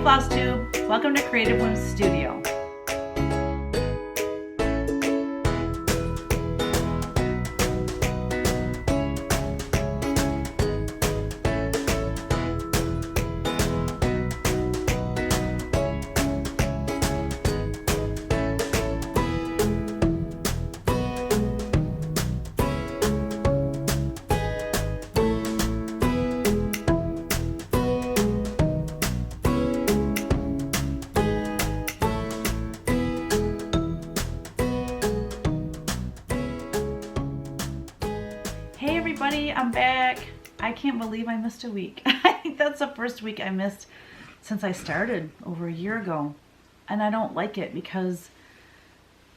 Floss Tube. Welcome to Creative Whims Studio. Hey everybody, I'm back. I can't believe I missed a week. I think that's the first week I missed since I started over a year ago. And I don't like it because,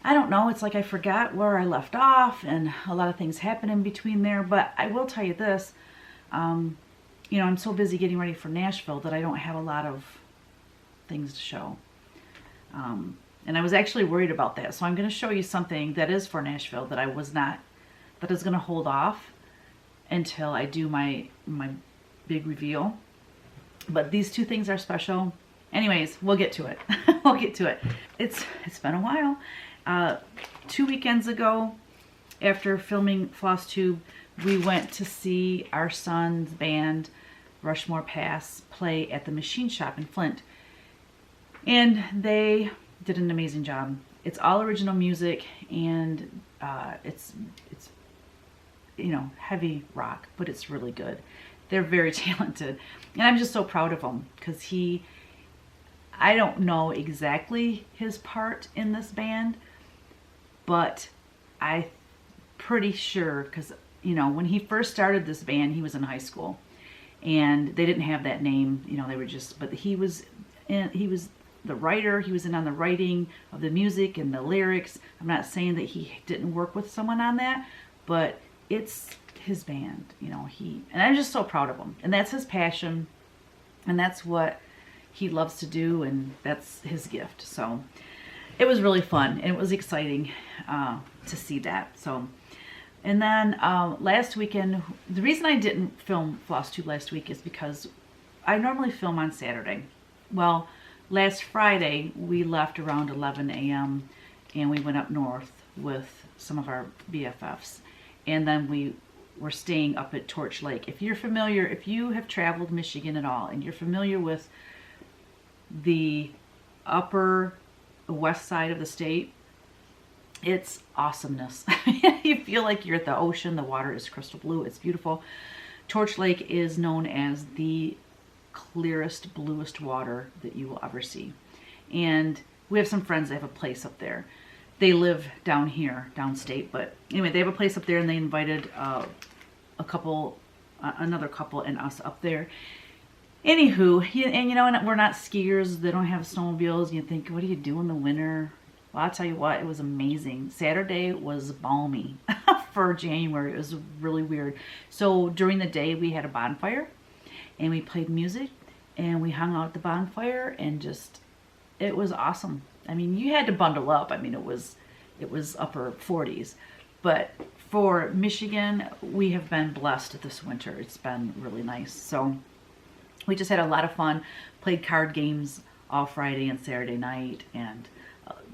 I don't know, it's like I forgot where I left off and a lot of things happen in between there. But I will tell you this, I'm so busy getting ready for Nashville that I don't have a lot of things to show. And I was actually worried about that. So I'm going to show you something that is for Nashville that that is going to hold off until I do my big reveal. But these two things are special. Anyways, we'll get to it. We'll get to it. It's been a while. 2 weekends ago, after filming Floss Tube, we went to see our son's band, Rushmore Pass, play at the Machine Shop in Flint. And they did an amazing job. It's all original music, and it's heavy rock, but it's really good. They're very talented, and I'm just so proud of him because I don't know exactly his part in this band, but I'm pretty sure because when he first started this band, he was in high school, and they didn't have that name. They were just, but he was the writer. He was in on the writing of the music and the lyrics. I'm not saying that he didn't work with someone on that, but it's his band, and I'm just so proud of him, and that's his passion, and that's what he loves to do, and that's his gift. So it was really fun, and it was exciting to see that. So, and then last weekend, the reason I didn't film Floss Tube last week is because I normally film on Saturday. Well, last Friday we left around 11 a.m. and we went up north with some of our BFFs. And then we were staying up at Torch Lake. If you have traveled Michigan at all, and you're familiar with the upper west side of the state, it's awesomeness. You feel like you're at the ocean. The water is crystal blue. It's beautiful. Torch Lake is known as the clearest, bluest water that you will ever see. And we have some friends that have a place up there. They live down here, downstate, but anyway, they have a place up there, and they invited another couple and us up there. Anywho, and we're not skiers. They don't have snowmobiles. You think, what do you do in the winter? Well, I'll tell you what, it was amazing. Saturday was balmy for January. It was really weird. So during the day, we had a bonfire, and we played music, and we hung out at the bonfire, and it was awesome. I mean, you had to bundle up. I mean, it was upper 40s. But for Michigan, we have been blessed this winter. It's been really nice. So we just had a lot of fun. Played card games all Friday and Saturday night. And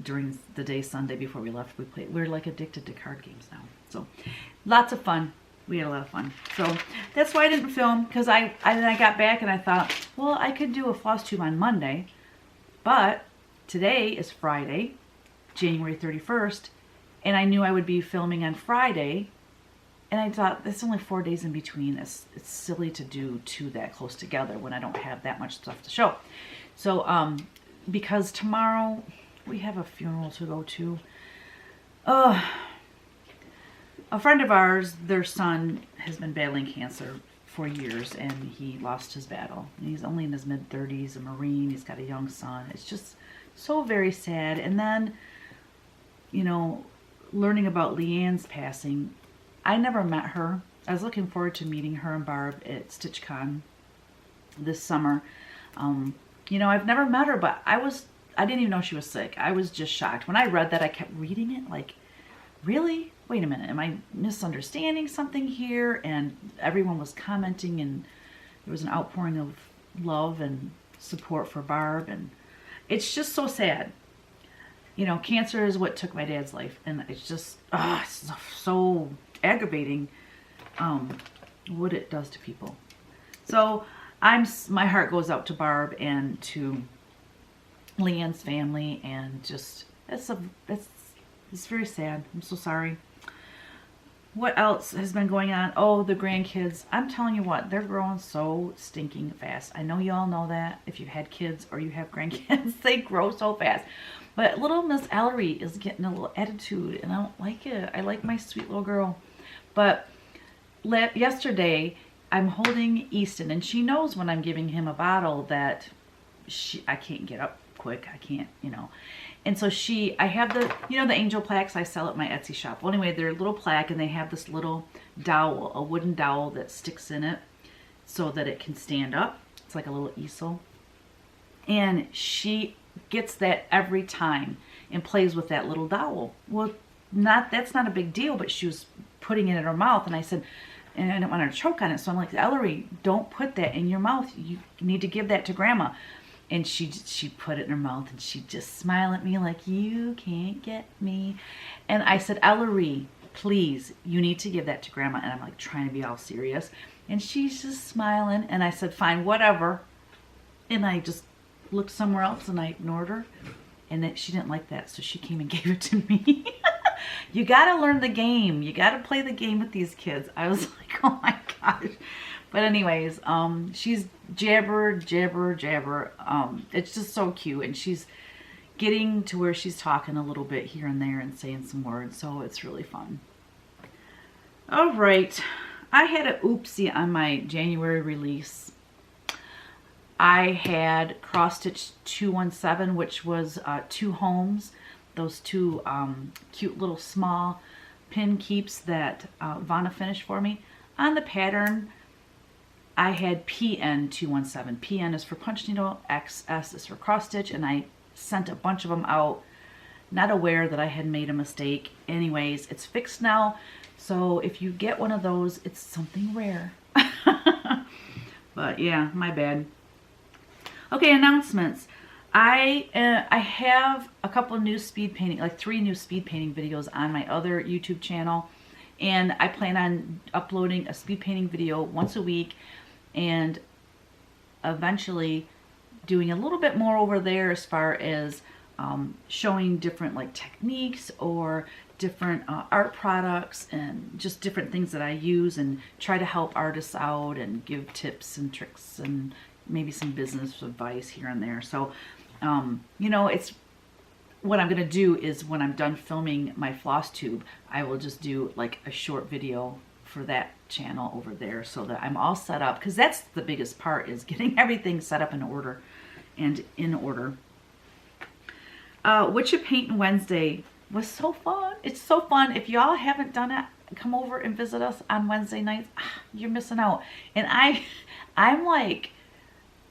during the day, Sunday, before we left, we're like addicted to card games now. So lots of fun. We had a lot of fun. So that's why I didn't film, because I got back and I thought, well, I could do a Floss Tube on Monday. But today is Friday, January 31st, and I knew I would be filming on Friday, and I thought, that's only 4 days in between. It's silly to do two that close together when I don't have that much stuff to show. So, because tomorrow we have a funeral to go to. A friend of ours, their son has been battling cancer for years, and he lost his battle. He's only in his mid-30s, a Marine. He's got a young son. It's just so very sad. And then, learning about Leanne's passing, I never met her. I was looking forward to meeting her and Barb at StitchCon this summer. I've never met her, but I didn't even know she was sick. I was just shocked. When I read that, I kept reading it like, really? Wait a minute, am I misunderstanding something here? And everyone was commenting, and there was an outpouring of love and support for Barb, and it's just so sad. You know, cancer is what took my dad's life, and it's just it's so aggravating what it does to people. So my heart goes out to Barb and to Leanne's family, and just it's very sad. I'm so sorry. What else has been going on? Oh, the grandkids. I'm telling you what, they're growing so stinking fast. I know you all know that. If you've had kids or you have grandkids, they grow so fast. But little Miss Ellery is getting a little attitude, and I don't like it. I like my sweet little girl. But yesterday, I'm holding Easton, and she knows when I'm giving him a bottle that I can't get up quick. I can't, you know. And so I have the, you know, the angel plaques I sell at my Etsy shop. Well, anyway, they're a little plaque, and they have this little dowel, a wooden dowel that sticks in it so that it can stand up. It's like a little easel. And she gets that every time and plays with that little dowel. Well, that's not a big deal, but she was putting it in her mouth, and I said, and I didn't want her to choke on it. So I'm like, Ellery, don't put that in your mouth. You need to give that to Grandma. And she put it in her mouth, and she just smiled at me like, you can't get me. And I said, Ellery, please, you need to give that to Grandma. And I'm like trying to be all serious. And she's just smiling. And I said, fine, whatever. And I just looked somewhere else, and I ignored her. And she didn't like that, so she came and gave it to me. You got to learn the game. You got to play the game with these kids. I was like, oh my gosh. But anyways, she's jabber. It's just so cute. And she's getting to where she's talking a little bit here and there and saying some words. So it's really fun. All right. I had an oopsie on my January release. I had Cross Stitch 217, which was 2 homes. Those 2 cute little small pin keeps that Vanna finished for me. On the pattern, I had PN 217. PN is for punch needle, XS is for cross stitch, and I sent a bunch of them out, not aware that I had made a mistake. Anyways, it's fixed now, so if you get one of those, it's something rare. But yeah, my bad. Okay, announcements. I have a couple of new speed painting, like 3 new speed painting videos on my other YouTube channel, and I plan on uploading a speed painting video once a week, and eventually doing a little bit more over there as far as showing different like techniques or different art products and just different things that I use, and try to help artists out and give tips and tricks and maybe some business advice here and there. So you know, it's what I'm gonna do is when I'm done filming my floss tube, I will just do like a short video for that channel over there, so that I'm all set up, because that's the biggest part, is getting everything set up in order. Witch of Painting Wednesday was so fun. It's so fun. If y'all haven't done it, come over and visit us on Wednesday nights. You're missing out. And I'm like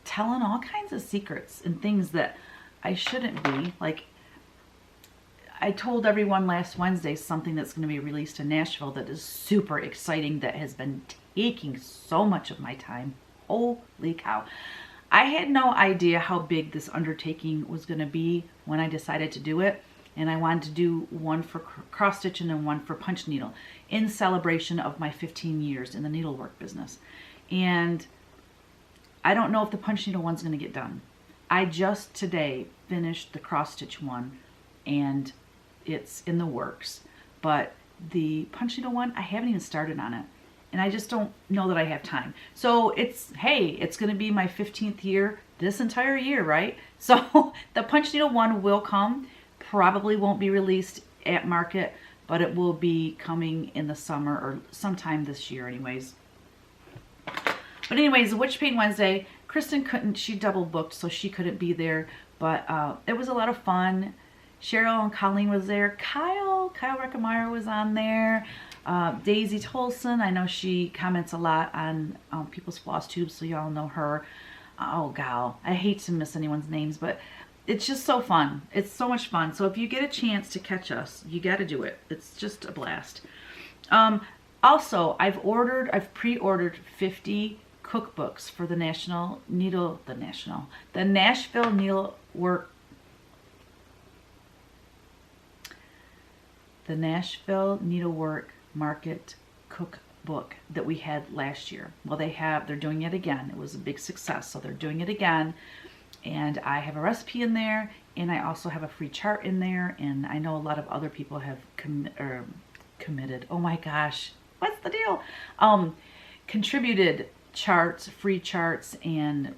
telling all kinds of secrets and things that I shouldn't be. Like, I told everyone last Wednesday something that's going to be released in Nashville that is super exciting, that has been taking so much of my time. Holy cow. I had no idea how big this undertaking was going to be when I decided to do it. And I wanted to do one for cross stitching and one for punch needle in celebration of my 15 years in the needlework business. And I don't know if the punch needle one's going to get done. I just today finished the cross stitch one, and it's in the works. But the punch needle one, I haven't even started on it. And I just don't know that I have time. So hey, it's going to be my 15th year this entire year, right? So the punch needle one will come. Probably won't be released at market, but it will be coming in the summer or sometime this year anyways. But anyways, the Witch Paint Wednesday, Kristen couldn't, she double booked, so she couldn't be there. But it was a lot of fun. Cheryl and Colleen was there. Kyle Reckemeyer was on there. Daisy Tolson, I know she comments a lot on people's floss tubes, so y'all know her. Oh, gal, I hate to miss anyone's names, but it's just so fun. It's so much fun. So if you get a chance to catch us, you got to do it. It's just a blast. Also, I've pre-ordered 50 cookbooks for the Nashville Needlework Market cookbook that we had last year. Well, they're doing it again. It was a big success, so they're doing it again. And I have a recipe in there, and I also have a free chart in there, and I know a lot of other people have committed. Oh my gosh, what's the deal? Contributed charts, free charts, and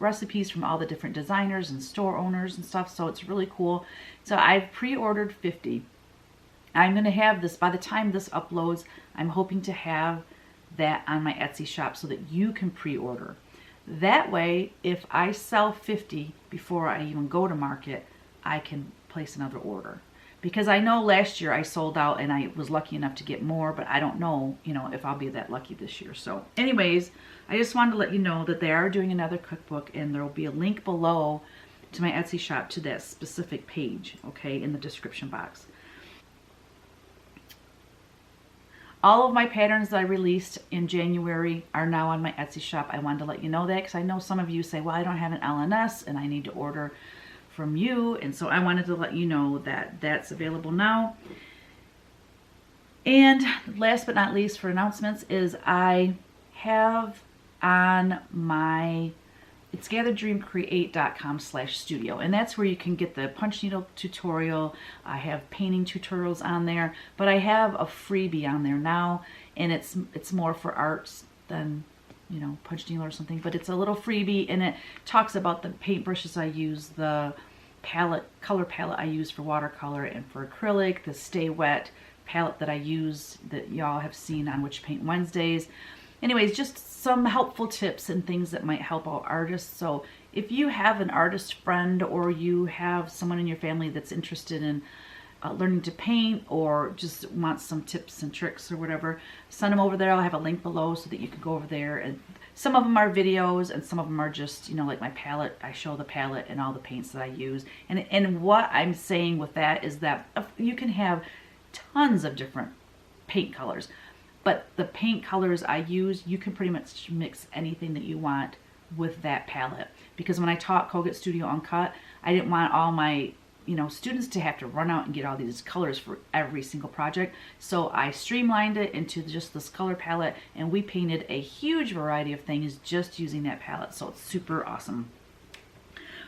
recipes from all the different designers and store owners and stuff. So it's really cool. So I've pre-ordered 50. I'm going to have this, by the time this uploads, I'm hoping to have that on my Etsy shop so that you can pre-order. That way, if I sell 50 before I even go to market, I can place another order. Because I know last year I sold out and I was lucky enough to get more, but I don't know, if I'll be that lucky this year. So anyways, I just wanted to let you know that they are doing another cookbook, and there will be a link below to my Etsy shop to that specific page, okay, in the description box. All of my patterns that I released in January are now on my Etsy shop. I wanted to let you know that because I know some of you say, well, I don't have an LNS and I need to order from you. And so I wanted to let you know that that's available now. And last but not least for announcements is I have on my, it's gatherdreamcreate.com/studio, and that's where you can get the punch needle tutorial. I have painting tutorials on there, but I have a freebie on there now, and it's more for arts than punch needle or something, but it's a little freebie, and it talks about the paintbrushes I use, the color palette I use for watercolor and for acrylic, the Stay Wet palette that I use that y'all have seen on Witch Paint Wednesdays. Anyways, just some helpful tips and things that might help out artists. So if you have an artist friend or you have someone in your family that's interested in learning to paint or just wants some tips and tricks or whatever, send them over there. I'll have a link below so that you can go over there. And some of them are videos and some of them are just, like my palette. I show the palette and all the paints that I use. And what I'm saying with that is that you can have tons of different paint colors. But the paint colors I use, you can pretty much mix anything that you want with that palette. Because when I taught Kogut Studio Uncut, I didn't want all my students to have to run out and get all these colors for every single project. So I streamlined it into just this color palette, and we painted a huge variety of things just using that palette. So it's super awesome.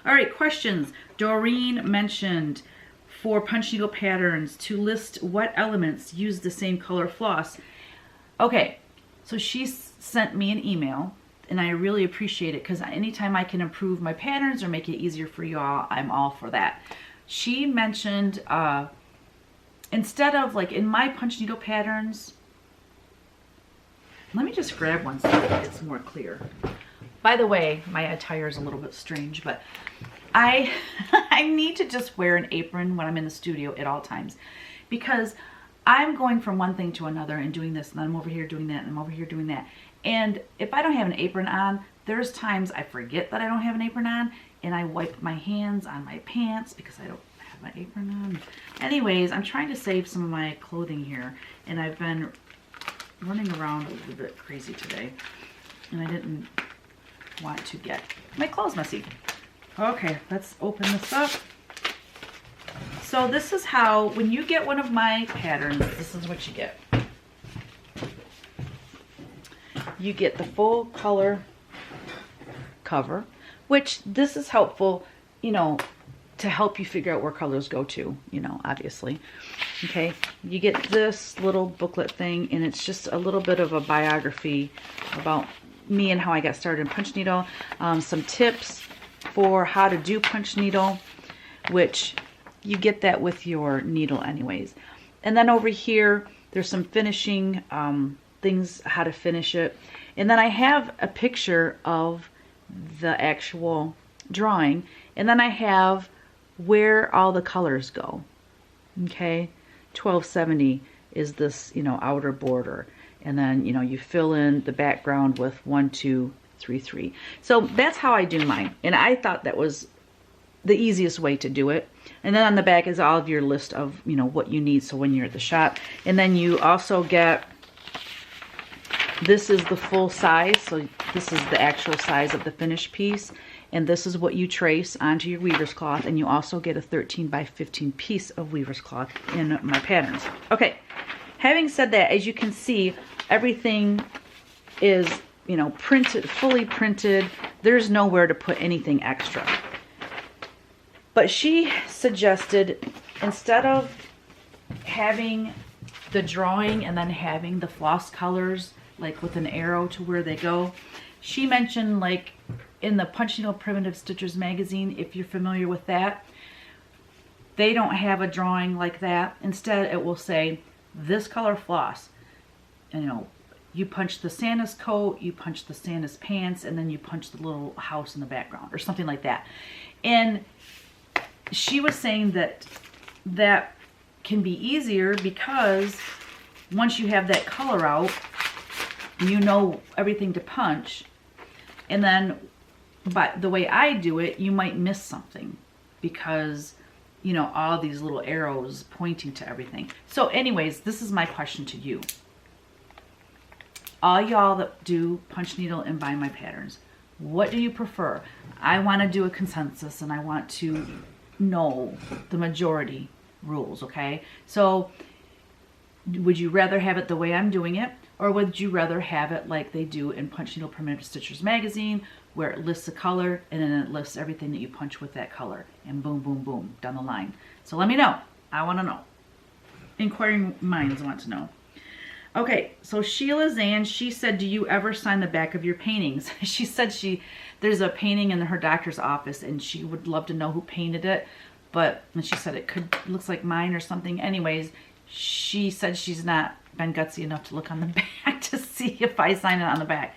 All right, questions. Doreen mentioned for punch needle patterns to list what elements use the same color floss. Okay, so she sent me an email, and I really appreciate it because anytime I can improve my patterns or make it easier for y'all, I'm all for that. She mentioned instead of in my punch needle patterns, let me just grab one so that it's more clear. By the way, my attire is a little bit strange, but I need to just wear an apron when I'm in the studio at all times because I'm going from one thing to another and doing this, and then I'm over here doing that, and I'm over here doing that. And if I don't have an apron on, there's times I forget that I don't have an apron on, and I wipe my hands on my pants because I don't have my apron on. Anyways, I'm trying to save some of my clothing here, and I've been running around a little bit crazy today, and I didn't want to get my clothes messy. Okay, let's open this up. So this is how, when you get one of my patterns, this is what you get. You get the full color cover, which this is helpful, to help you figure out where colors go to, obviously. Okay, you get this little booklet thing, and it's just a little bit of a biography about me and how I got started in punch needle. Some tips for how to do punch needle, which you get that with your needle anyways. And then over here, there's some finishing things, how to finish it. And then I have a picture of the actual drawing. And then I have where all the colors go. Okay, 1270 is this, outer border. And then, you fill in the background with 1, 2, 3, 3. So that's how I do mine. And I thought that was the easiest way to do it. And then on the back is all of your list of, what you need. So when you're at the shop, and then you also get, this is the full size. So this is the actual size of the finished piece. And this is what you trace onto your weaver's cloth. And you also get a 13 by 15 piece of weaver's cloth in my patterns. Okay, having said that, as you can see, everything is, you know, printed, fully printed. There's nowhere to put anything extra. But she suggested, instead of having the drawing and then having the floss colors like with an arrow to where they go, she mentioned, like in the Punch Needle Primitive Stitchers magazine, if you're familiar with that, they don't have a drawing like that. Instead, it will say this color floss, and, you know, you punch the Santa's coat, you punch the Santa's pants, and then you punch the little house in the background or something like that. And she was saying that that can be easier because once you have that color out, you know everything to punch. And then, but the way I do it, you might miss something because, you know, all these little arrows pointing to everything. So anyways, this is my question to you. All y'all that do punch needle and bind my patterns, what do you prefer? I want to do a consensus and I want to know the majority rules, okay? So would you rather have it the way I'm doing it, or would you rather have it like they do in Punch Needle Primitive Stitchers magazine, where it lists a color and then it lists everything that you punch with that color, and boom, boom, boom, down the line? So let me know. I want to know. Inquiring minds want to know. Okay, so Sheila Zan, she said, do you ever sign the back of your paintings? She said there's a painting in her doctor's office and she would love to know who painted it, but and she said it looks like mine or something. Anyways, she said she's not been gutsy enough to look on the back to see if I sign it on the back.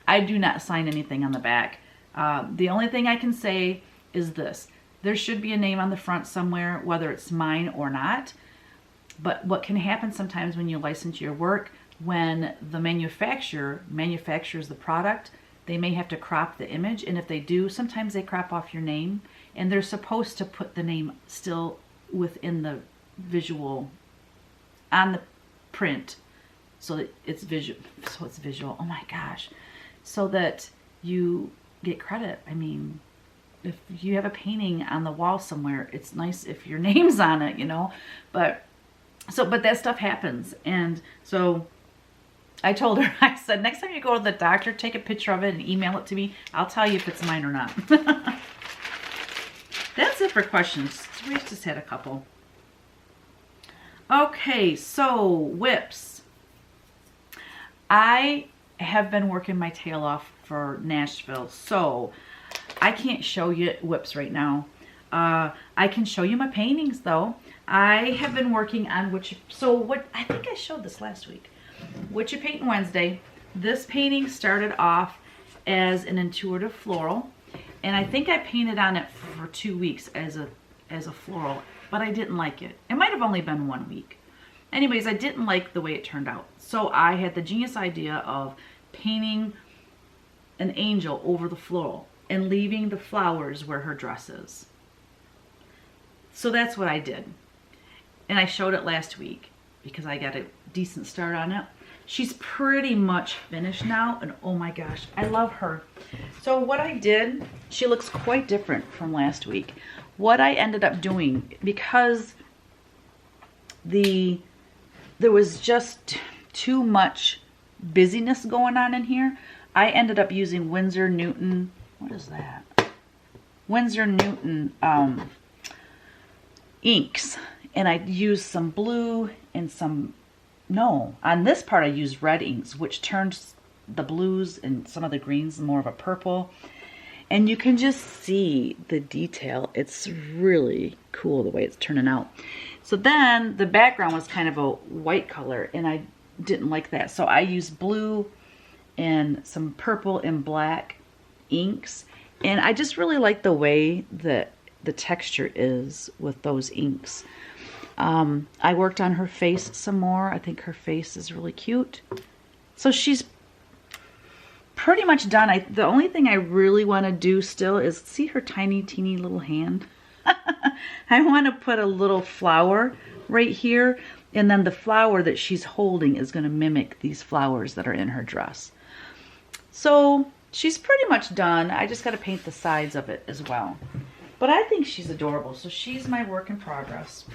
I do not sign anything on the back. The only thing I can say is this. There should be a name on the front somewhere, whether it's mine or not. But what can happen sometimes when you license your work, when the manufacturer manufactures the product, they may have to crop the image. And if they do, sometimes they crop off your name. And they're supposed to put the name still within the visual, on the print, so that it's visual. So it's visual. Oh my gosh. So that you get credit. I mean, if you have a painting on the wall somewhere, it's nice if your name's on it, you know. But that stuff happens. And so I told her, I said, next time you go to the doctor, take a picture of it and email it to me. I'll tell you if it's mine or not. That's it for questions. We just had a couple. Okay, so whips. I have been working my tail off for Nashville, so I can't show you whips right now. I can show you my paintings though. I have been working on I think I showed this last week. What You Paint Wednesday. This painting started off as an intuitive floral, and I think I painted on it for 2 weeks as a floral, but I didn't like it. It might have only been 1 week. Anyways, I didn't like the way it turned out. So I had the genius idea of painting an angel over the floral and leaving the flowers where her dress is. So that's what I did. And I showed it last week because I got a decent start on it. She's pretty much finished now, and oh my gosh, I love her. So what I did, she looks quite different from last week. What I ended up doing, because there was just too much busyness going on in here, I ended up using Winsor Newton, what is that? Winsor Newton inks. And I used some blue and on this part I used red inks, which turns the blues and some of the greens more of a purple. And you can just see the detail. It's really cool the way it's turning out. So then the background was kind of a white color, and I didn't like that. So I used blue and some purple and black inks. And I just really like the way that the texture is with those inks. I worked on her face some more. I think her face is really cute. So she's pretty much done. The only thing I really want to do still is see her tiny, teeny little hand. I want to put a little flower right here, and then the flower that she's holding is going to mimic these flowers that are in her dress. So she's pretty much done. I just got to paint the sides of it as well. But I think she's adorable, so she's my work in progress.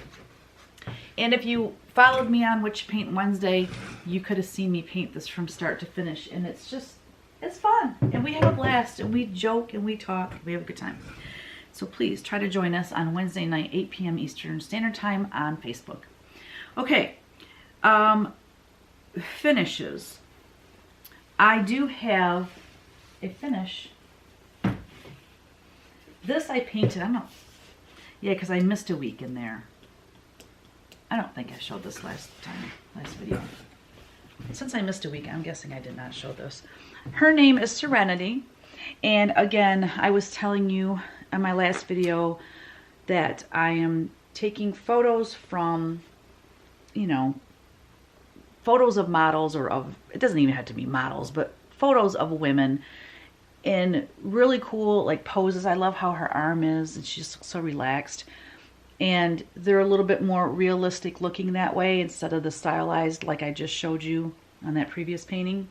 And if you followed me on Witch Paint Wednesday, you could have seen me paint this from start to finish. And it's just, it's fun. And we have a blast, and we joke, and we talk, and we have a good time. So please try to join us on Wednesday night, 8 p.m. Eastern Standard Time on Facebook. Okay, finishes. I do have a finish. This I painted, I don't know. Yeah, because I missed a week in there. I don't think I showed this last video. Since I missed a week, I'm guessing I did not show this. Her name is Serenity. And again, I was telling you in my last video that I am taking photos from, you know, photos of models, or of, it doesn't even have to be models, but photos of women in really cool like poses. I love how her arm is, and she's so relaxed. And they're a little bit more realistic looking that way instead of the stylized like I just showed you on that previous painting.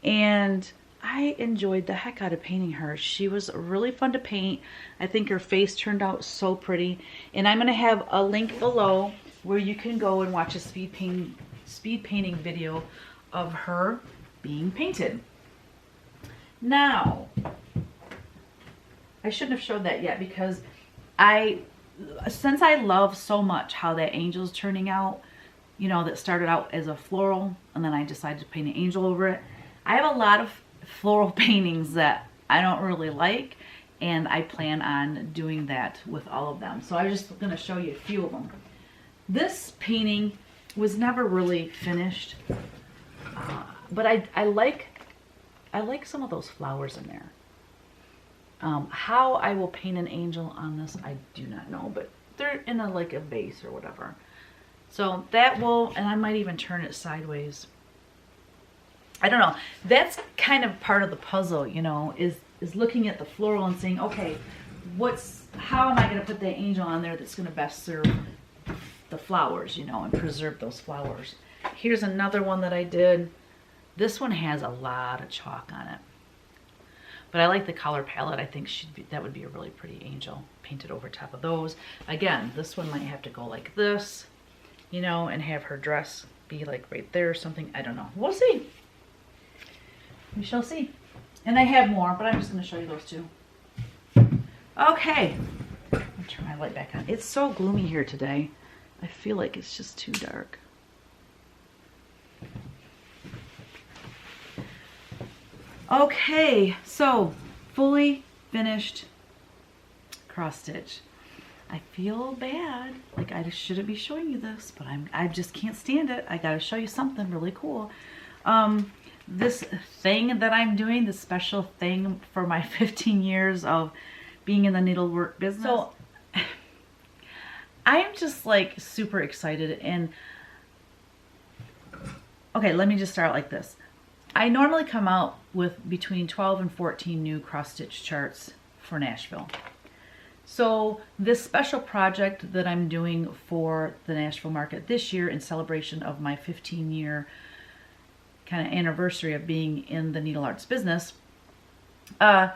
And I enjoyed the heck out of painting her. She was really fun to paint. I think her face turned out so pretty. And I'm going to have a link below where you can go and watch a speed painting video of her being painted. Now, I shouldn't have showed that yet because since I love so much how that angel's turning out, you know, that started out as a floral and then I decided to paint an angel over it. I have a lot of floral paintings that I don't really like, and I plan on doing that with all of them. So I'm just going to show you a few of them. This painting was never really finished, but I like some of those flowers in there. How I will paint an angel on this, I do not know, but they're in like a vase or whatever. So that will, and I might even turn it sideways. I don't know. That's kind of part of the puzzle, you know, is looking at the floral and saying, okay, how am I going to put that angel on there that's going to best serve the flowers, you know, and preserve those flowers. Here's another one that I did. This one has a lot of chalk on it. But I like the color palette. I think that would be a really pretty angel painted over top of those. Again, this one might have to go like this, you know, and have her dress be like right there or something. I don't know. We'll see. We shall see. And I have more, but I'm just going to show you those two. Okay. I'll turn my light back on. It's so gloomy here today. I feel like it's just too dark. Okay, so fully finished cross stitch. I feel bad, like I shouldn't be showing you this, but I just can't stand it. I gotta show you something really cool. This thing that I'm doing, this special thing for my 15 years of being in the needlework business. So I'm just like super excited. And okay, let me just start like this. I normally come out with between 12 and 14 new cross-stitch charts for Nashville. So this special project that I'm doing for the Nashville market this year in celebration of my 15-year kind of anniversary of being in the needle arts business, I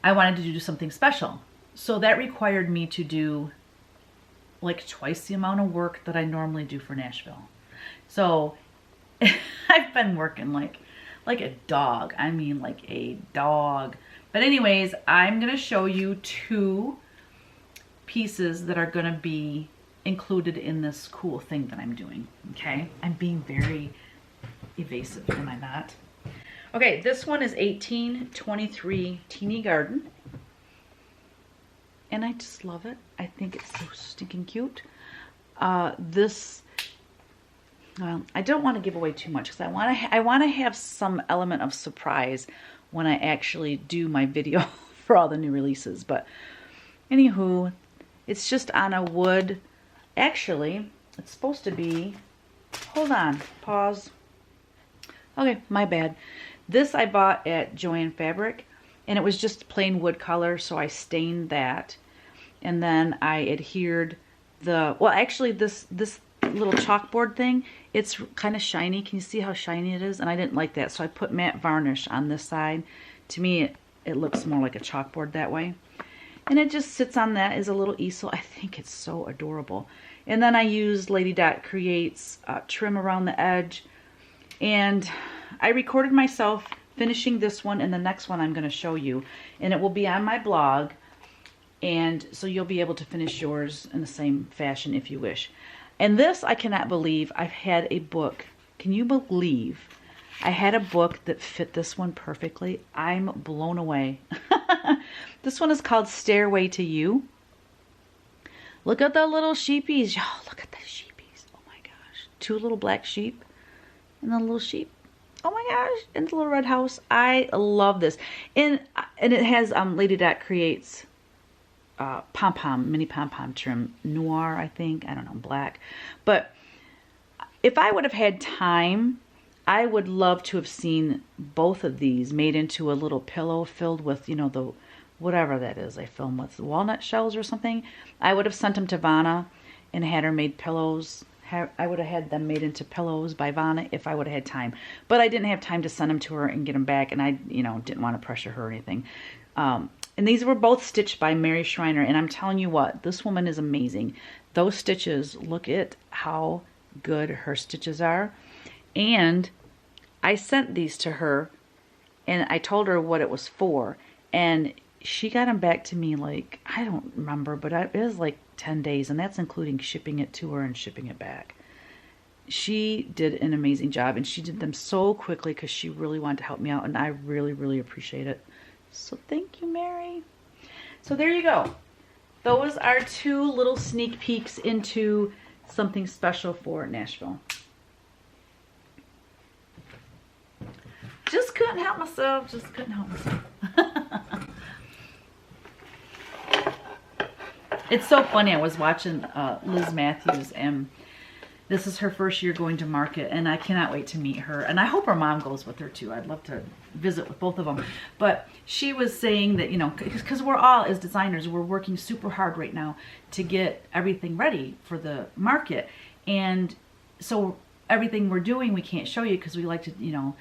wanted to do something special. So that required me to do like twice the amount of work that I normally do for Nashville. So I've been working like a dog. I mean like a dog. But anyways, I'm going to show you two pieces that are going to be included in this cool thing that I'm doing. Okay? I'm being very evasive, am I not? Okay, this one is 1823 Teeny Garden. And I just love it. I think it's so stinking cute. Well, I don't want to give away too much because I want to have some element of surprise when I actually do my video for all the new releases. But anywho, it's just on a wood. Actually, it's supposed to be, hold on, pause. Okay, my bad. This I bought at Joann Fabric, and it was just plain wood color, so I stained that. And then I adhered well, actually this little chalkboard thing, it's kind of shiny. Can you see how shiny it is? And I didn't like that, so I put matte varnish on this side To me, it looks more like a chalkboard that way. And it just sits on that as a little easel. I think it's so adorable. And then I used Lady Dot Creates trim around the edge. And I recorded myself finishing this one, and the next one I'm going to show you. And it will be on my blog. And so you'll be able to finish yours in the same fashion if you wish. And this, I cannot believe, I've had a book. Can you believe I had a book that fit this one perfectly? I'm blown away. This one is called Stairway to You. Look at the little sheepies. Oh, look at the sheepies. Oh my gosh. 2 little black sheep and the little sheep. Oh my gosh. And the little red house. I love this. And it has Lady Dot Creates pom-pom, mini pom-pom trim. Noir, I think. I don't know, black. But if I would have had time, I would love to have seen both of these made into a little pillow filled with, you know, the whatever that is I film with, walnut shells or something. I would have sent them to Vanna and had her made pillows. I would have had them made into pillows by Vanna if I would have had time. But I didn't have time to send them to her and get them back, and I, you know, didn't want to pressure her or anything. And these were both stitched by Mary Schreiner, and I'm telling you what, this woman is amazing. Those stitches, look at how good her stitches are. And I sent these to her, and I told her what it was for, and she got them back to me like, I don't remember, but it was like 10 days, and that's including shipping it to her and shipping it back. She did an amazing job, and she did them so quickly because she really wanted to help me out, and I really, really appreciate it. So thank you, Mary. So there you go. Those are 2 little sneak peeks into something special for Nashville. Just couldn't help myself. Just couldn't help myself. It's so funny. I was watching Liz Matthews, and this is her first year going to market, and I cannot wait to meet her. And I hope her mom goes with her too. I'd love to visit with both of them. But she was saying that, you know, because we're all, as designers, we're working super hard right now to get everything ready for the market. And so everything we're doing, we can't show you because we like to, you know,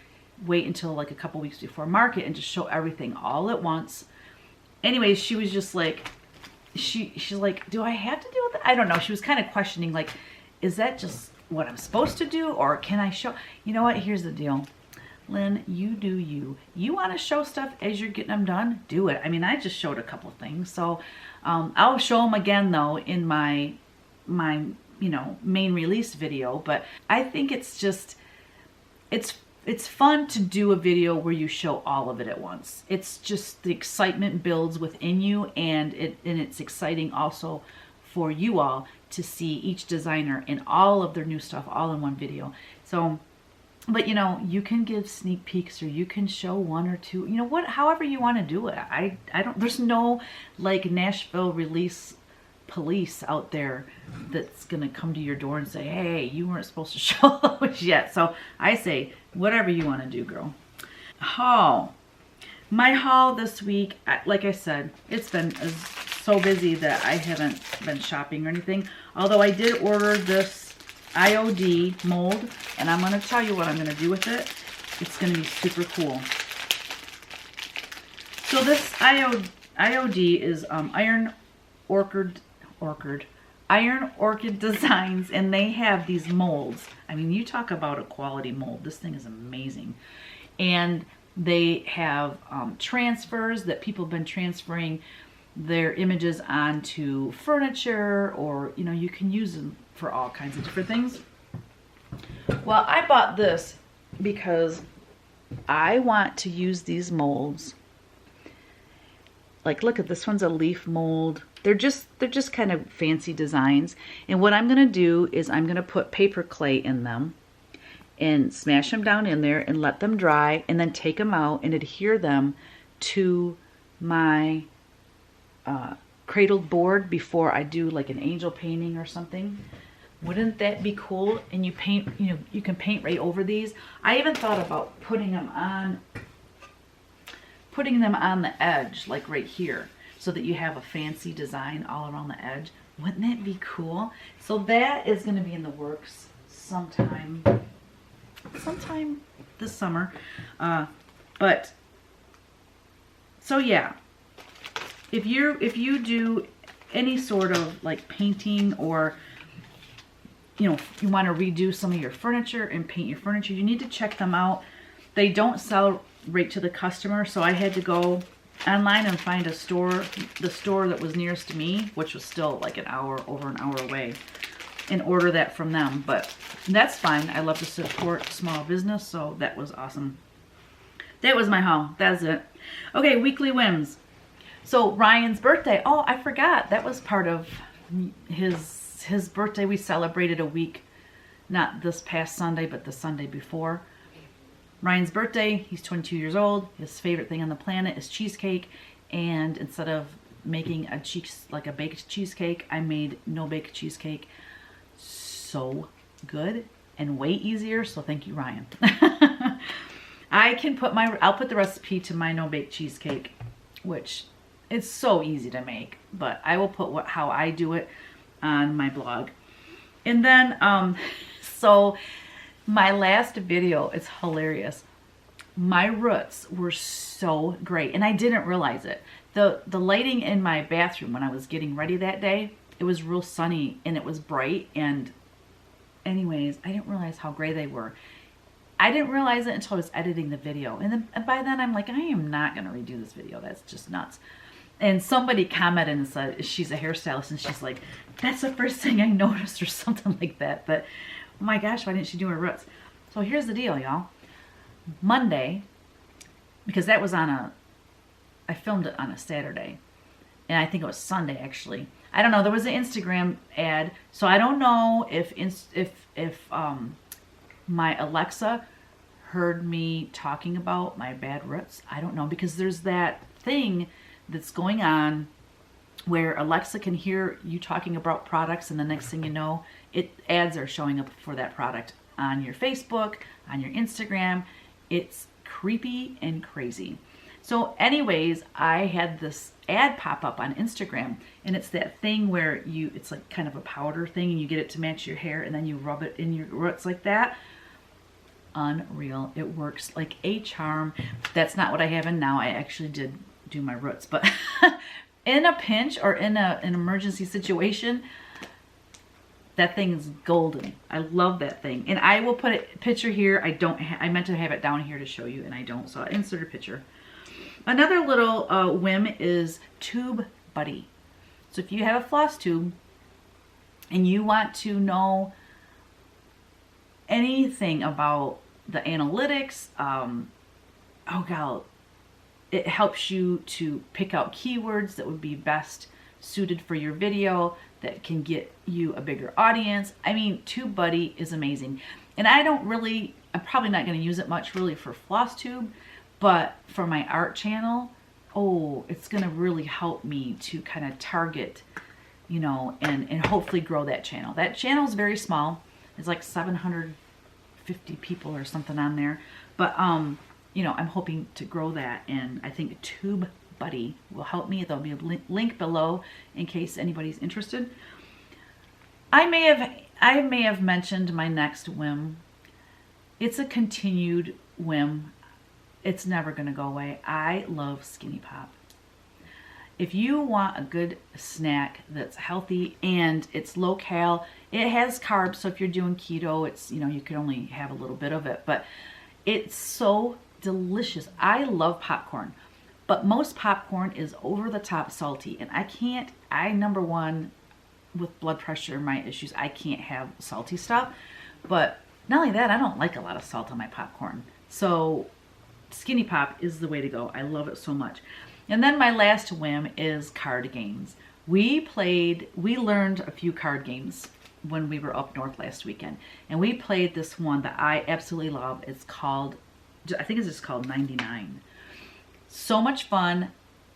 wait until like a couple weeks before market and just show everything all at once. Anyways, she was just like, she's like, do I have to do that? I don't know. She was kind of questioning, like, is that just what I'm supposed to do, or can I show? You know what? Here's the deal, Lynn. You do you. You want to show stuff as you're getting them done? Do it. I mean, I just showed a couple of things, so I'll show them again though in my you know, main release video. But I think it's just it's fun to do a video where you show all of it at once. It's just the excitement builds within you, and it's exciting also for you all to see each designer and all of their new stuff all in one video. So, but you know, you can give sneak peeks, or you can show 1 or 2, you know, what, however you want to do it. I don't, there's no like Nashville release police out there that's gonna come to your door and say, hey, you weren't supposed to show those yet. So I say, whatever you want to do, girl. Haul. My haul this week, like I said, it's been so busy that I haven't been shopping or anything. Although I did order this IOD mold, and I'm going to tell you what I'm going to do with it. It's going to be super cool. So this IOD is Iron Orchid Designs, and they have these molds. I mean, you talk about a quality mold. This thing is amazing. And they have transfers that people have been transferring their images onto furniture, or, you know, you can use them for all kinds of different things. Well, I bought this because I want to use these molds. Like, look at this one's a leaf mold. They're just kind of fancy designs. And what I'm going to do is I'm going to put paper clay in them and smash them down in there and let them dry, and then take them out and adhere them to my cradled board before I do like an angel painting or something. Wouldn't that be cool? And you paint, you know, you can paint right over these. I even thought about putting them on the edge, like right here, so that you have a fancy design all around the edge. Wouldn't that be cool? So that is going to be in the works sometime this summer. But So yeah, if you do any sort of like painting, or you know, you want to redo some of your furniture and paint your furniture, you need to check them out. They don't sell right to the customer, so I had to go online and find a store, the store that was nearest to me, which was still like over an hour away, and order that from them. But that's fine. I love to support small business, so that was awesome. That was my haul. That's it. Okay, weekly whims. So Ryan's birthday. Oh, I forgot. That was part of his birthday. We celebrated a week, not this past Sunday, but the Sunday before. Ryan's birthday. He's 22 years old. His favorite thing on the planet is cheesecake. And instead of making a baked cheesecake, I made no-bake cheesecake. So good and way easier. So thank you, Ryan. I'll put the recipe to my no-bake cheesecake, which it's so easy to make, but I will put how I do it on my blog. And then, so my last video is hilarious. My roots were so great, and I didn't realize it. The lighting in my bathroom when I was getting ready that day, it was real sunny and it was bright, and anyways, I didn't realize how gray they were. I didn't realize it until I was editing the video. And by then I'm like, I am not going to redo this video. That's just nuts. And somebody commented and said, she's a hairstylist, and she's like, that's the first thing I noticed, or something like that. But oh my gosh, why didn't she do her roots? So here's the deal, y'all. Monday, because that was I filmed it on a Saturday. And I think it was Sunday, actually. I don't know. There was an Instagram ad. So I don't know if my Alexa heard me talking about my bad roots. I don't know, because there's that thing that's going on where Alexa can hear you talking about products, and the next thing you know, ads are showing up for that product on your Facebook, on your Instagram. It's creepy and crazy. So anyways, I had this ad pop up on Instagram, and it's that thing where it's like kind of a powder thing, and you get it to match your hair, and then you rub it in your roots like that. Unreal. It works like a charm. That's not what I have in now. I actually did do my roots, but in a pinch or in an emergency situation, that thing is golden. I love that thing. And I will put a picture here. I meant to have it down here to show you, and I don't, so I'll insert a picture. Another little whim is Tube Buddy. So if you have a floss tube and you want to know anything about the analytics, oh god, it helps you to pick out keywords that would be best suited for your video, that can get you a bigger audience. I mean, TubeBuddy is amazing. And I'm probably not going to use it much really for FlossTube, but for my art channel, oh, it's going to really help me to kind of target, you know, and hopefully grow that channel. That channel is very small. It's like 750 people or something on there. But, you know, I'm hoping to grow that, and I think TubeBuddy will help me. There'll be a link below in case anybody's interested. I may have mentioned my next whim. It's a continued whim. It's never going to go away. I love Skinny Pop. If you want a good snack that's healthy and it's low cal, it has carbs, so if you're doing keto, it's, you know, you can only have a little bit of it, but it's so delicious. I love popcorn, but most popcorn is over the top salty, and number one, with blood pressure, my issues, I can't have salty stuff. But not only that, I don't like a lot of salt on my popcorn. So Skinny Pop is the way to go. I love it so much. And then my last whim is card games. We learned a few card games when we were up north last weekend, and we played this one that I absolutely love. It's called, I think it's just called 99. So much fun.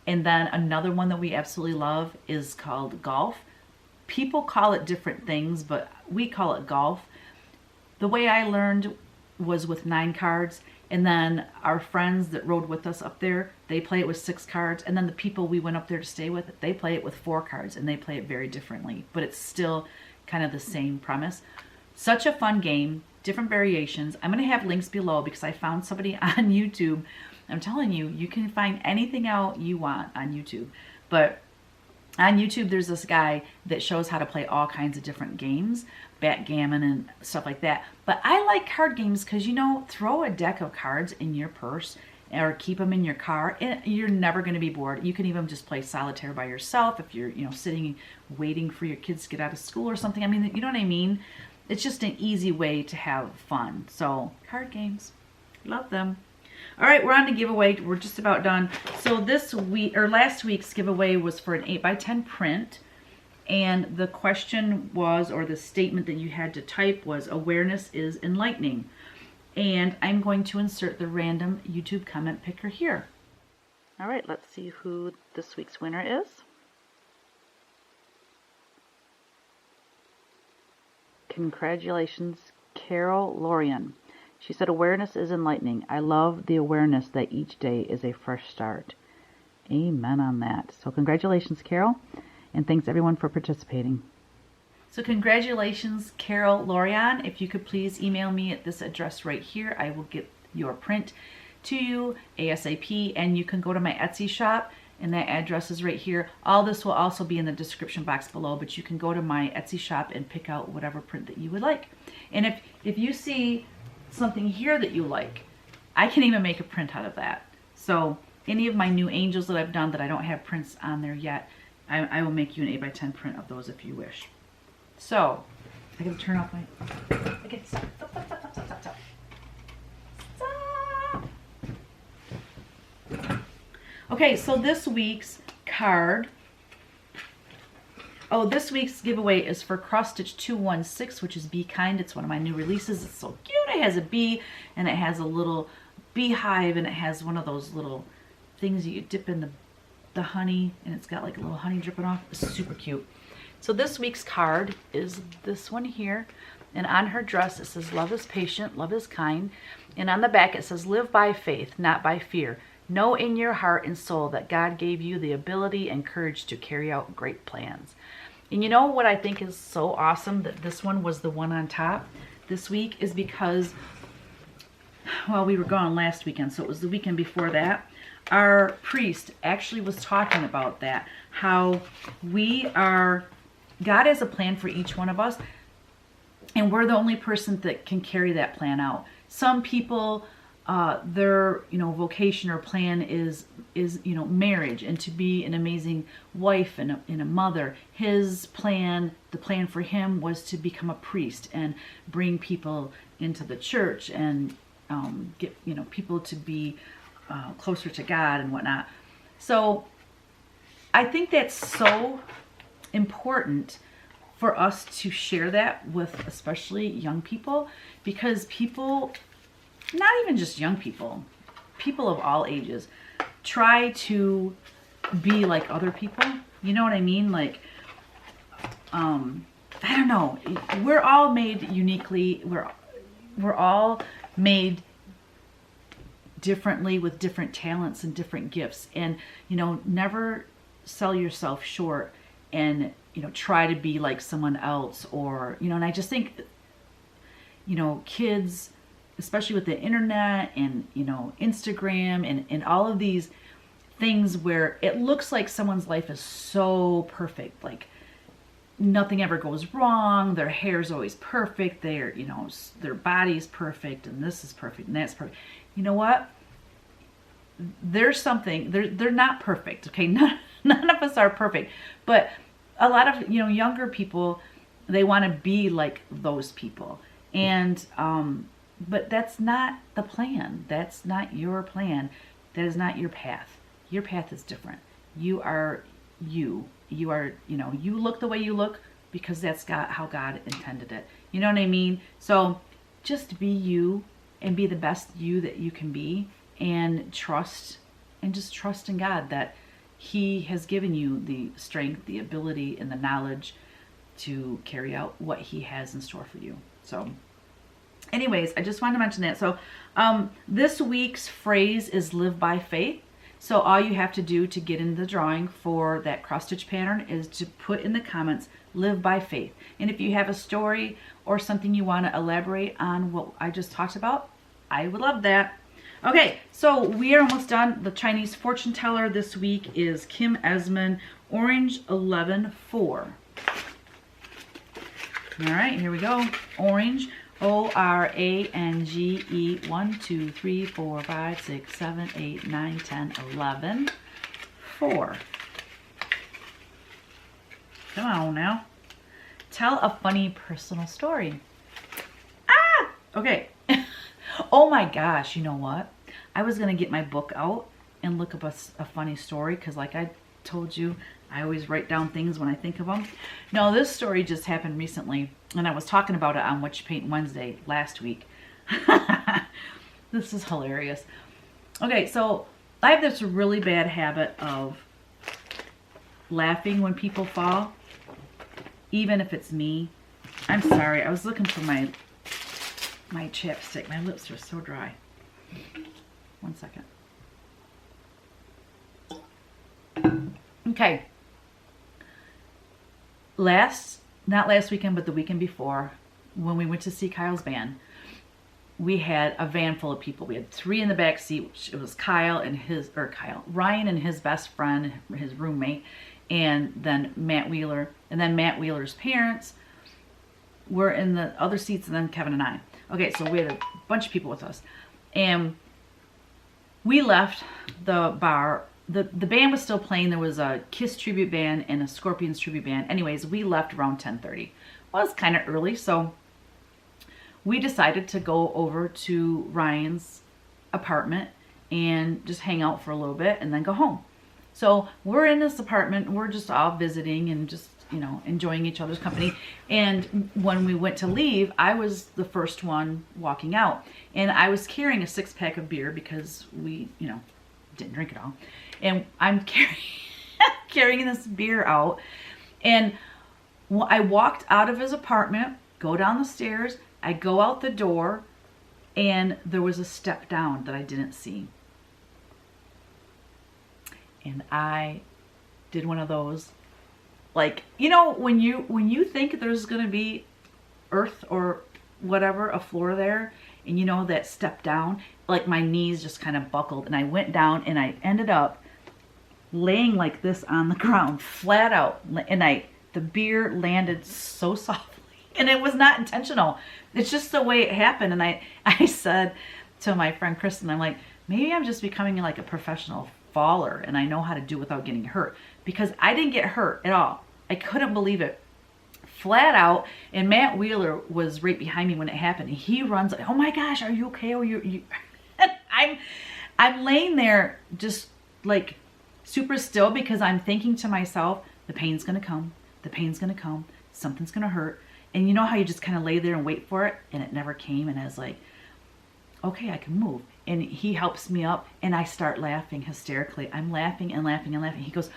And then another one that we absolutely love is called Golf. People call it different things, but we call it Golf. The way I learned was with 9 cards, and then our friends that rode with us up there, they play it with 6 cards, and then the people we went up there to stay with, they play it with 4 cards, and they play it very differently, but it's still kind of the same premise. Such a fun game. different variations. I'm going to have links below because I found somebody on YouTube. I'm telling you, you can find anything out you want on YouTube. But on YouTube, there's this guy that shows how to play all kinds of different games, backgammon and stuff like that. But I like card games because, you know, throw a deck of cards in your purse or keep them in your car, and you're never going to be bored. You can even just play solitaire by yourself if you're, you know, sitting waiting for your kids to get out of school or something. I mean, you know what I mean? It's just an easy way to have fun. So, card games, love them. All right, we're on to giveaway. We're just about done. So this week, or last week's giveaway was for an 8x10 print. And the question was, or the statement that you had to type was, awareness is enlightening. And I'm going to insert the random YouTube comment picker here. All right, let's see who this week's winner is. Congratulations, Carol Lorian. She said, awareness is enlightening. I love the awareness that each day is a fresh start. Amen on that. So congratulations, Carol. And thanks, everyone, for participating. So congratulations, Carol Lorian. If you could please email me at this address right here, I will get your print to you ASAP. And you can go to my Etsy shop, and that address is right here. All this will also be in the description box below, but you can go to my Etsy shop and pick out whatever print that you would like. And if you see something here that you like, I can even make a print out of that. So any of my new angels that I've done that I don't have prints on there yet, I will make you an 8x10 print of those if you wish. So I gotta turn off my, okay, stop. Okay, so this week's card, this week's giveaway is for Cross Stitch 216, which is Be Kind. It's one of my new releases. It's so cute. It has a bee, and it has a little beehive, and it has one of those little things you dip in the honey, and it's got like a little honey dripping off. It's super cute. So this week's card is this one here, and on her dress it says, love is patient, love is kind, and on the back it says, live by faith, not by fear. Know in your heart and soul that God gave you the ability and courage to carry out great plans. And you know what I think is so awesome that this one was the one on top this week is because, well, we were gone last weekend, so it was the weekend before that. Our priest actually was talking about that, how God has a plan for each one of us, and we're the only person that can carry that plan out. Some people, their vocation or plan is marriage and to be an amazing wife and a mother. His plan, the plan for him, was to become a priest and bring people into the church and get people to be closer to God and whatnot. So I think that's so important for us to share that with especially young people, because people, not even just young people, people of all ages, try to be like other people. You know what I mean? Like, I don't know. We're all made uniquely. We're all made differently with different talents and different gifts. And, never sell yourself short and, try to be like someone else or, and I just think, kids, especially with the internet and, Instagram and all of these things where it looks like someone's life is so perfect, like nothing ever goes wrong, their hair's always perfect, their body's perfect, and this is perfect and that's perfect. You know what? There's something, they're not perfect, okay? None of us are perfect, but a lot of, younger people, they want to be like those people. And, but that's not the plan. That's not your plan. That is not your path. Your path is different. You are you. You are, you look the way you look because that's how God intended it. You know what I mean? So just be you and be the best you that you can be, and just trust in God that He has given you the strength, the ability, and the knowledge to carry out what He has in store for you. So anyways, I just wanted to mention that. So this week's phrase is live by faith. So all you have to do to get in the drawing for that cross stitch pattern is to put in the comments, live by faith. And if you have a story or something you want to elaborate on what I just talked about, I would love that. Okay, so we are almost done. The Chinese fortune teller this week is Kim Esmond, Orange 11-4. All right, here we go. Orange, ORANGE, 1, 2, 3, 4, 5, 6, 7, 8, 9, 10, 11, 4. Come on now. Tell a funny personal story. Ah! Okay. Oh my gosh, you know what? I was going to get my book out and look up a funny story because like I told you, I always write down things when I think of them. No, this story just happened recently and I was talking about it on What You Paint Wednesday last week. This is hilarious. Okay, so I have this really bad habit of laughing when people fall, even if it's me. I'm sorry, I was looking for my chapstick. My lips are so dry. 1 second. Okay. Not last weekend, but the weekend before, when we went to see Kyle's band, we had a van full of people. We had 3 in the back seat, which it was Ryan and his best friend, his roommate, and then Matt Wheeler. And then Matt Wheeler's parents were in the other seats, and then Kevin and I. Okay, so we had a bunch of people with us. And we left the bar. The band was still playing. There was a Kiss tribute band and a Scorpions tribute band. Anyways, we left around 10:30. Well, it was kind of early, so we decided to go over to Ryan's apartment and just hang out for a little bit and then go home. So we're in this apartment. We're just all visiting and just, you know, enjoying each other's company. And when we went to leave, I was the first one walking out. And I was carrying a 6-pack of beer because we, you know, didn't drink it all. And I'm carrying this beer out. And I walked out of his apartment, go down the stairs, I go out the door, and there was a step down that I didn't see. And I did one of those, like, you know, when you think there's going to be earth or whatever, a floor there, and you know that step down, like my knees just kind of buckled and I went down and I ended up laying like this on the ground, flat out, and the beer landed so softly, and it was not intentional. It's just the way it happened. And I said to my friend Kristen, I'm like, maybe I'm just becoming like a professional faller and I know how to do it without getting hurt, because I didn't get hurt at all. I couldn't believe it. Flat out. And Matt Wheeler was right behind me when it happened. And he runs like, oh my gosh, are you okay? Are you? I'm laying there just like super still because I'm thinking to myself, the pain's gonna come, the pain's gonna come, something's gonna hurt. And you know how you just kind of lay there and wait for it, and it never came. And I was like, okay, I can move. And he helps me up and I start laughing hysterically. I'm laughing and laughing and laughing. He goes,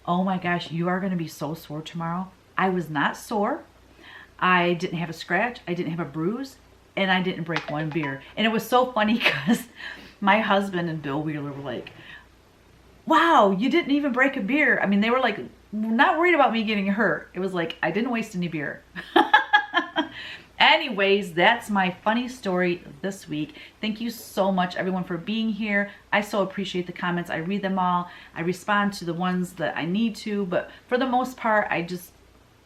oh my gosh, you are going to be so sore tomorrow. I was not sore. I didn't have a scratch. I didn't have a bruise. And I didn't break one beer. And it was so funny because my husband and Bill Wheeler were like, wow, you didn't even break a beer. I mean, they were like, not worried about me getting hurt. It was like, I didn't waste any beer. Anyways, that's my funny story this week. Thank you so much, everyone, for being here. I so appreciate the comments. I read them all. I respond to the ones that I need to, but for the most part, I just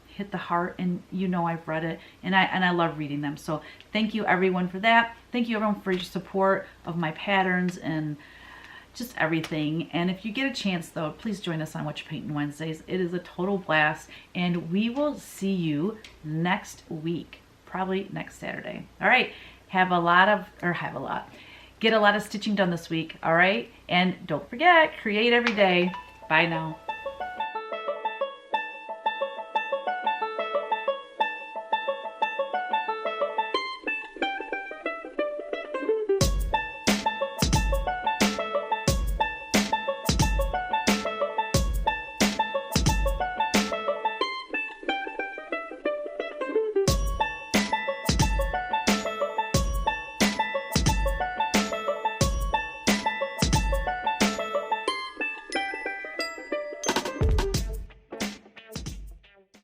hit the heart, and you know I've read it, and I love reading them. So thank you, everyone, for that. Thank you, everyone, for your support of my patterns and just everything. And if you get a chance, though, please join us on What You Paint Wednesdays. It is a total blast, and we will see you next week. Probably next Saturday. All right. Get a lot of stitching done this week. All right. And don't forget, create every day. Bye now.